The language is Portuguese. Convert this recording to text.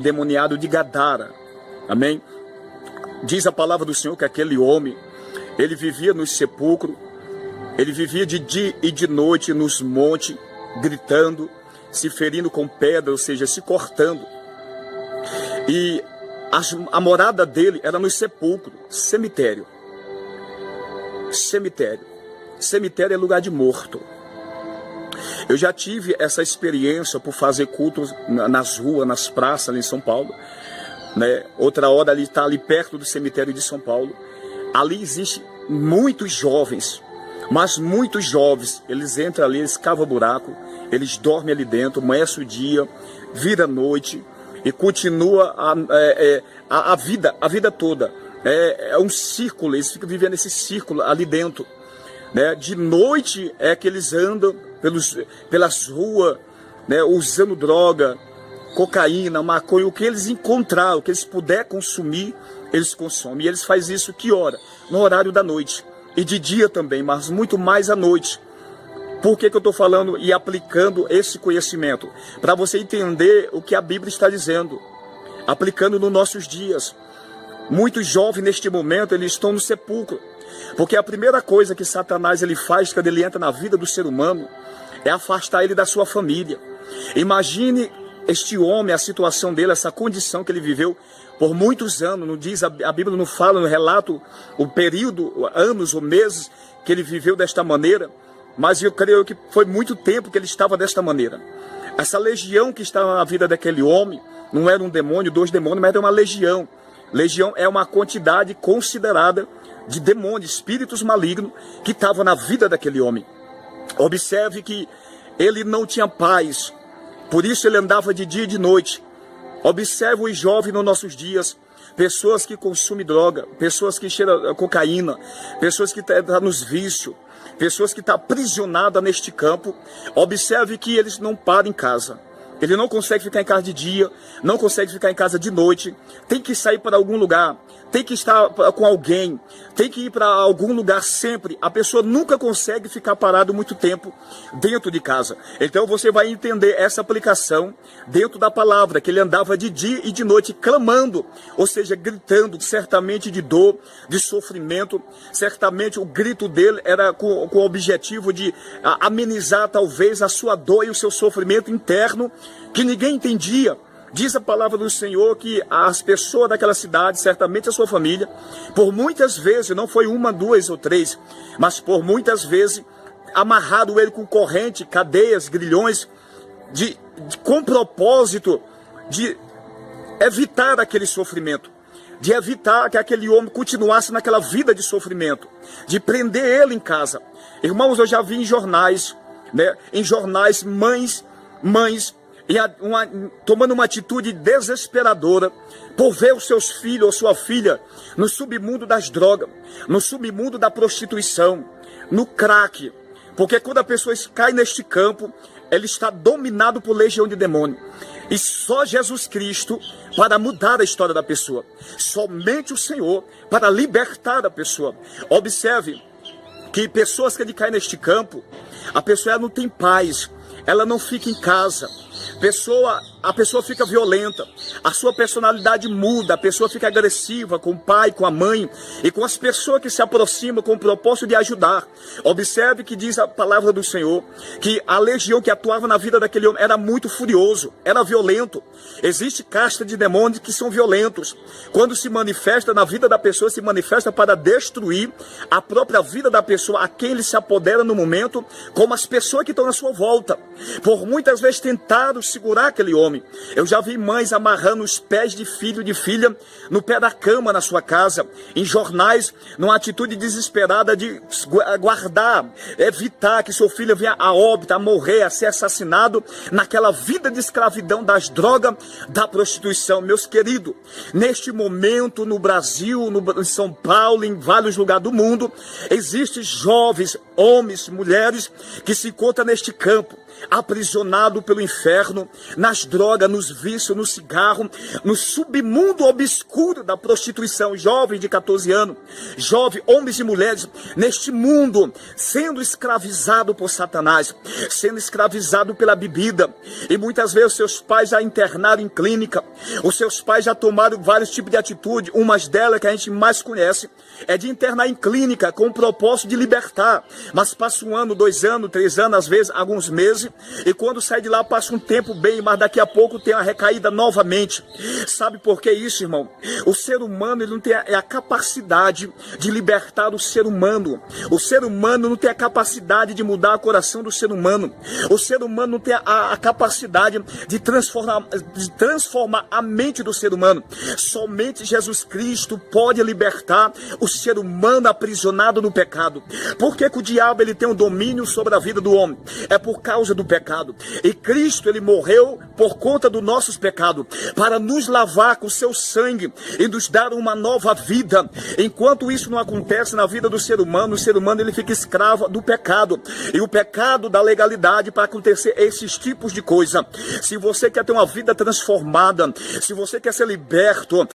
endemoniado de Gadara. Amém? Diz a palavra do Senhor que aquele homem, ele vivia nos sepulcros, ele vivia de dia e de noite nos montes, gritando, se ferindo com pedra, ou seja, se cortando. E a morada dele era nos sepulcros, cemitério. Cemitério. Cemitério é lugar de morto. Eu já tive essa experiência por fazer cultos nas ruas, nas praças ali em São Paulo, né? Outra hora ali está ali perto do cemitério de São Paulo. Ali existe muitos jovens, mas muitos jovens, eles entram ali, eles cavam buraco, eles dormem ali dentro, amanhece o dia, vira noite e continua a vida toda. É um círculo, eles ficam vivendo esse círculo ali dentro, né? De noite é que eles andam pelas ruas, né? Usando droga, cocaína, maconha, o que eles encontrar, o que eles puder consumir, eles consomem. E eles fazem isso que hora? No horário da noite. E de dia também, mas muito mais à noite. Por que eu estou falando e aplicando esse conhecimento? Para você entender o que a Bíblia está dizendo. Aplicando nos nossos dias. Muitos jovens neste momento, eles estão no sepulcro. Porque a primeira coisa que Satanás ele faz quando ele entra na vida do ser humano é afastar ele da sua família. Imagine este homem, a situação dele, essa condição que ele viveu por muitos anos. Não diz, a Bíblia não fala, no relato, o período, anos ou meses que ele viveu desta maneira. Mas eu creio que foi muito tempo que ele estava desta maneira. Essa legião que estava na vida daquele homem, não era um demônio, 2 demônios, mas era uma legião. Legião é uma quantidade considerada de demônios, espíritos malignos que estavam na vida daquele homem. Observe que ele não tinha paz, por isso ele andava de dia e de noite. Observe os jovens nos nossos dias, pessoas que consomem droga, pessoas que cheiram cocaína, pessoas que estão nos vícios, pessoas que estão aprisionadas neste campo. Observe que eles não param em casa. Ele não consegue ficar em casa de dia, não consegue ficar em casa de noite, tem que sair para algum lugar, tem que estar com alguém, tem que ir para algum lugar sempre. A pessoa nunca consegue ficar parado muito tempo dentro de casa. Então você vai entender essa aplicação dentro da palavra, que ele andava de dia e de noite clamando, ou seja, gritando, certamente de dor, de sofrimento. Certamente o grito dele era com o objetivo de amenizar talvez a sua dor e o seu sofrimento interno, que ninguém entendia. Diz a palavra do Senhor que as pessoas daquela cidade, certamente a sua família, por muitas vezes, não foi 1, 2 ou 3, mas por muitas vezes, amarrado ele com corrente, cadeias, grilhões, com propósito de evitar aquele sofrimento, de evitar que aquele homem continuasse naquela vida de sofrimento, de prender ele em casa. Irmãos, eu já vi em jornais, né? Em jornais, mães tomando uma atitude desesperadora por ver os seus filhos ou sua filha no submundo das drogas, no submundo da prostituição, no crack. Porque quando a pessoa cai neste campo, ele está dominado por legião de demônio. E só Jesus Cristo para mudar a história da pessoa. Somente o Senhor para libertar a pessoa. Observe que pessoas que caem neste campo, a pessoa não tem paz, ela não fica em casa. A pessoa fica violenta, a sua personalidade muda, a pessoa fica agressiva com o pai, com a mãe e com as pessoas que se aproximam com o propósito de ajudar. Observe que diz a palavra do Senhor que a legião que atuava na vida daquele homem era muito furioso, era violento. Existe casta de demônios que são violentos. Quando se manifesta na vida da pessoa, se manifesta para destruir a própria vida da pessoa, a quem ele se apodera no momento, como as pessoas que estão na sua volta. Por muitas vezes tentaram segurar aquele homem. Eu já vi mães amarrando os pés de filho, de filha, no pé da cama na sua casa, em jornais, numa atitude desesperada de guardar, evitar que seu filho venha a óbito, a morrer, a ser assassinado naquela vida de escravidão das drogas, da prostituição. Meus queridos, neste momento no Brasil, em São Paulo, em vários lugares do mundo, existem jovens, homens, mulheres que se encontram neste campo, aprisionado pelo inferno, nas drogas, nos vícios, no cigarro, no submundo obscuro da prostituição, jovens de 14 anos, jovens, homens e mulheres, neste mundo, sendo escravizado por Satanás, sendo escravizado pela bebida, e muitas vezes seus pais já internaram em clínica, os seus pais já tomaram vários tipos de atitude, umas delas que a gente mais conhece, é de internar em clínica com o propósito de libertar, mas passa 1 ano, 2 anos, 3 anos, às vezes alguns meses, e quando sai de lá passa um tempo bem, mas daqui a pouco tem uma recaída novamente. Sabe por que isso, irmão? O ser humano, ele não tem a capacidade de libertar o ser humano. O ser humano não tem a capacidade de mudar o coração do ser humano. O ser humano não tem a capacidade de transformar a mente do ser humano. Somente Jesus Cristo pode libertar o ser humano aprisionado no pecado. Por que o diabo ele tem um domínio sobre a vida do homem? É por causa do pecado. E Cristo, ele morreu por conta dos nossos pecados, para nos lavar com seu sangue e nos dar uma nova vida. Enquanto isso não acontece na vida do ser humano, o ser humano ele fica escravo do pecado. E o pecado dá legalidade para acontecer esses tipos de coisa. Se você quer ter uma vida transformada, se você quer ser liberto,